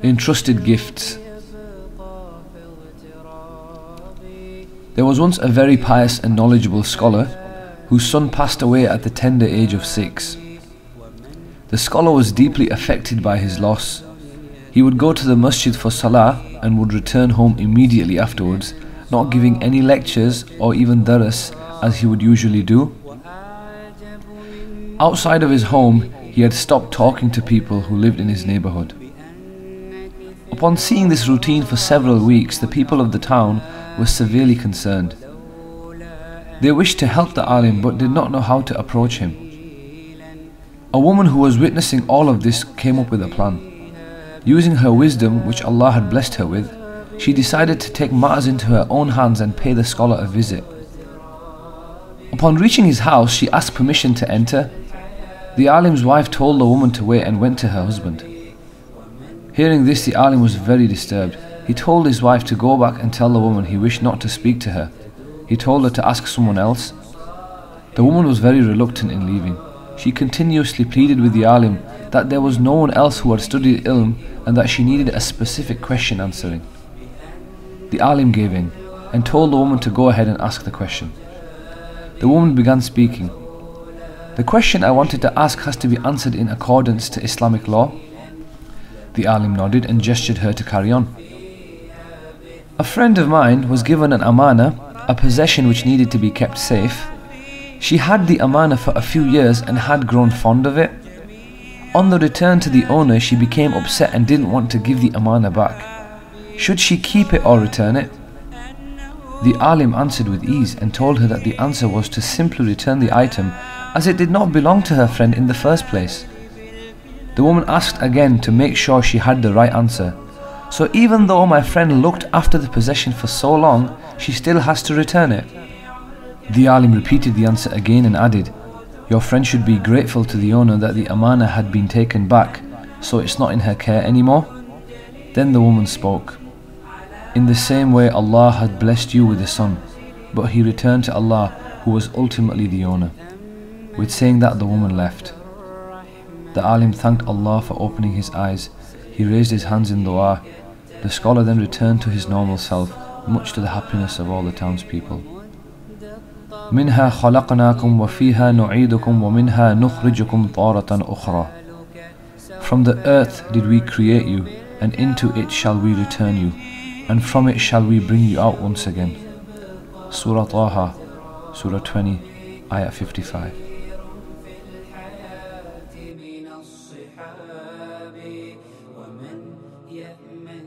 Entrusted Gifts. There was once a very pious and knowledgeable scholar whose son passed away at the tender age of 6. The scholar was deeply affected by his loss. He would go to the masjid for salah and would return home immediately afterwards, not giving any lectures or even daras as he would usually do. Outside of his home, he had stopped talking to people who lived in his neighborhood. Upon seeing this routine for several weeks, the people of the town were severely concerned. They wished to help the alim but did not know how to approach him. A woman who was witnessing all of this came up with a plan. Using her wisdom, which Allah had blessed her with, she decided to take matters into her own hands and pay the scholar a visit. Upon reaching his house, she asked permission to enter. The alim's wife told the woman to wait and went to her husband. Hearing this, the alim was very disturbed. He told his wife to go back and tell the woman he wished not to speak to her. He told her to ask someone else. The woman was very reluctant in leaving. She continuously pleaded with the alim that there was no one else who had studied ilm and that she needed a specific question answering. The alim gave in and told the woman to go ahead and ask the question. The woman began speaking. The question I wanted to ask has to be answered in accordance to Islamic law. The alim nodded and gestured her to carry on. A friend of mine was given an amana, a possession which needed to be kept safe. She had the amana for a few years and had grown fond of it. On the return to the owner, she became upset and didn't want to give the amana back. Should she keep it or return it? The alim answered with ease and told her that the answer was to simply return the item as it did not belong to her friend in the first place. The woman asked again to make sure she had the right answer. So even though my friend looked after the possession for so long, she still has to return it. The alim repeated the answer again and added, "Your friend should be grateful to the owner that the amana had been taken back, so it's not in her care anymore." Then the woman spoke, "In the same way Allah had blessed you with a son, but he returned to Allah who was ultimately the owner." With saying that, the woman left. The alim thanked Allah for opening his eyes. He raised his hands in dua. The scholar then returned to his normal self, much to the happiness of all the townspeople. مِنْهَا خَلَقْنَاكُمْ وَفِيهَا نُعِيدُكُمْ وَمِنْهَا نُخْرِجُكُمْ طَارَةً أُخْرَى. From the earth did we create you, and into it shall we return you, and from it shall we bring you out once again. Surah Taha, Surah 20, Ayah 55. ومن يأمن